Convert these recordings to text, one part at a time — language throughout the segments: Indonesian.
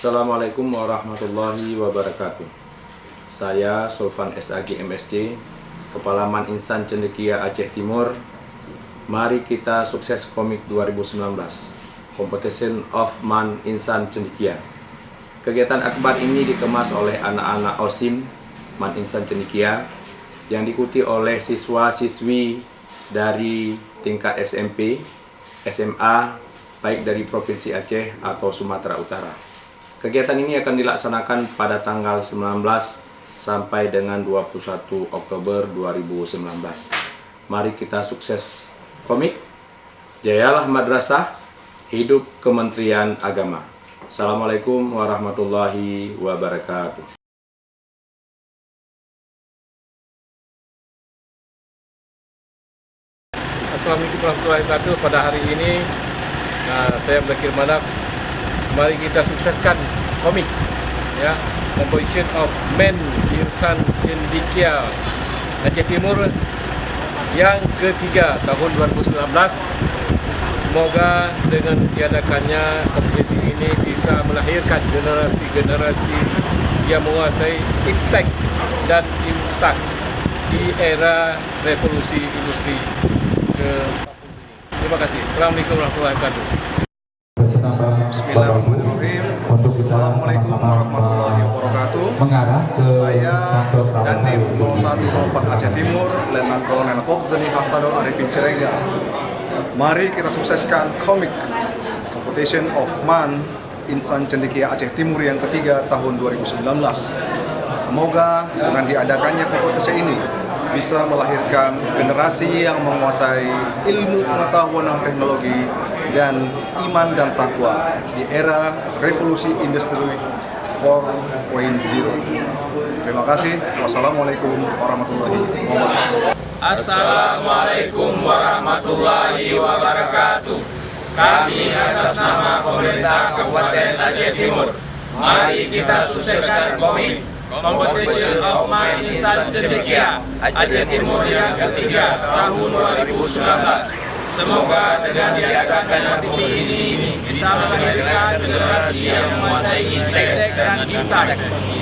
Assalamualaikum warahmatullahi wabarakatuh. Saya Sulfan SAG MSC, Kepala Man Insan Cendekia Aceh Timur. Mari kita sukses komik 2019, Competition of Man Insan Cendekia. Kegiatan akbar ini dikemas oleh anak-anak OSIM Man Insan Cendekia yang diikuti oleh siswa-siswi dari tingkat SMP, SMA, baik dari Provinsi Aceh atau Sumatera Utara. Kegiatan ini akan dilaksanakan pada tanggal 19 sampai dengan 21 Oktober 2019. Mari kita sukses komik, jayalah madrasah, hidup Kementerian Agama. Assalamualaikum warahmatullahi wabarakatuh. Assalamualaikum warahmatullahi wabarakatuh. Pada hari ini saya berkirim manaf. Mari kita sukseskan komik, ya, Competition of Man Insan Cendekia Aceh Timur yang ketiga tahun 2019. Semoga dengan diadakannya kompetisi ini bisa melahirkan generasi-generasi yang menguasai iptek dan imtak di era revolusi industri ke-40. Terima kasih. Assalamualaikum warahmatullahi wabarakatuh. Bismillahirrahmanirrahim. Assalamualaikum warahmatullahi wabarakatuh. Saya Dandim 0104 Aceh Timur, Letnan Kolonel Khobzani Hasanul Arifin Cirega. Mari kita sukseskan komik Competition of Man Insan Cendekia Aceh Timur yang ketiga tahun 2019. Semoga dengan diadakannya kompetisi ini bisa melahirkan generasi yang menguasai ilmu pengetahuan dan teknologi dan iman dan takwa di era revolusi industri 4.0. Terima kasih. Wassalamualaikum warahmatullahi wabarakatuh. Assalamualaikum warahmatullahi wabarakatuh. Kami atas nama pemerintah Kabupaten Aceh Timur, mari kita sukseskan komik Competition of Man Insan Cendekia Aceh Timur yang ketiga tahun 2019. Semoga dengan diadakan kompetisi ini bisa melahirkan generasi yang menguasai iptek dan imtak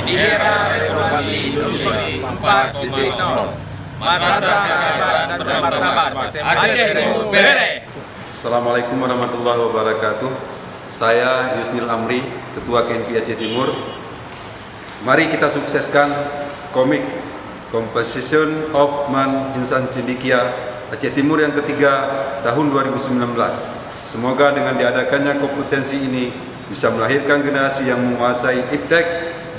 di era revolusi industri 4.0. Madrasah hebat dan bermartabat. Aceh Timur bere. Assalamualaikum warahmatullahi wabarakatuh. Saya Yusnil Amri, Ketua KNP Aceh Timur. Mari kita sukseskan komik Competition of Man Insan Cendekia Aceh Timur yang ketiga tahun 2019. Semoga dengan diadakannya kompetensi ini bisa melahirkan generasi yang menguasai iptek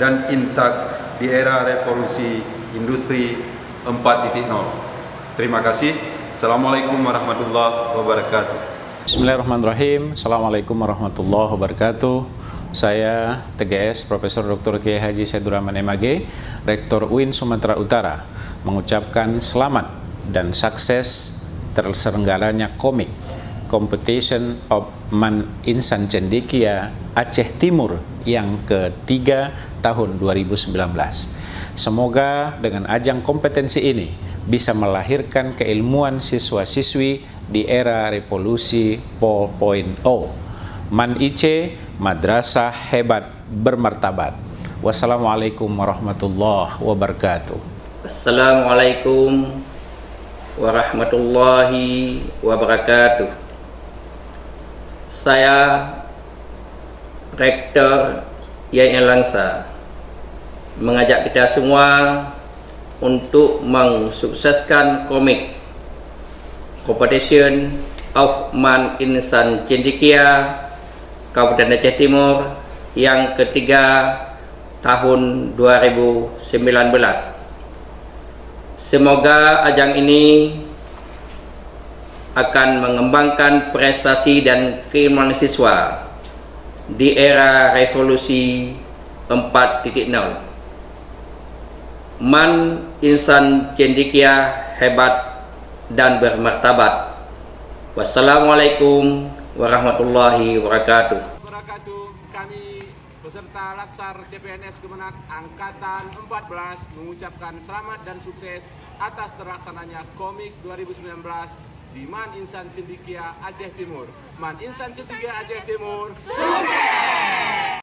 dan imtak di era revolusi industri 4.0. Terima kasih. Assalamualaikum warahmatullahi wabarakatuh. Bismillahirrahmanirrahim. Assalamualaikum warahmatullahi wabarakatuh. Saya TGS Profesor Dr. Kiai Haji Saidul Rahman MAG, Rektor UIN Sumatera Utara, mengucapkan selamat dan sukses terselenggaranya komik Competition of Man Insan Cendekia Aceh Timur yang ketiga tahun 2019. Semoga dengan ajang kompetensi ini bisa melahirkan keilmuan siswa-siswi di era revolusi 4.0. Man Ice, madrasah hebat bermartabat. Wassalamualaikum warahmatullahi wabarakatuh. Assalamualaikum warahmatullahi wabarakatuh. Saya Rektor Yayan Langsa mengajak kita semua untuk mensukseskan komik Competition of Man Insan Cendekia Kabupaten Aceh Timur yang ketiga tahun 2019. Semoga ajang ini akan mengembangkan prestasi dan keilmuan siswa di era revolusi 4.0. Man Insan Cendekia hebat dan bermartabat. Wassalamualaikum warahmatullahi wabarakatuh. Kami peserta Latsar CPNS Kemenak Angkatan 14 mengucapkan selamat dan sukses atas terlaksananya komik 2019 di Man Insan Cendekia Aceh Timur. Man Insan Cendekia Aceh Timur, sukses!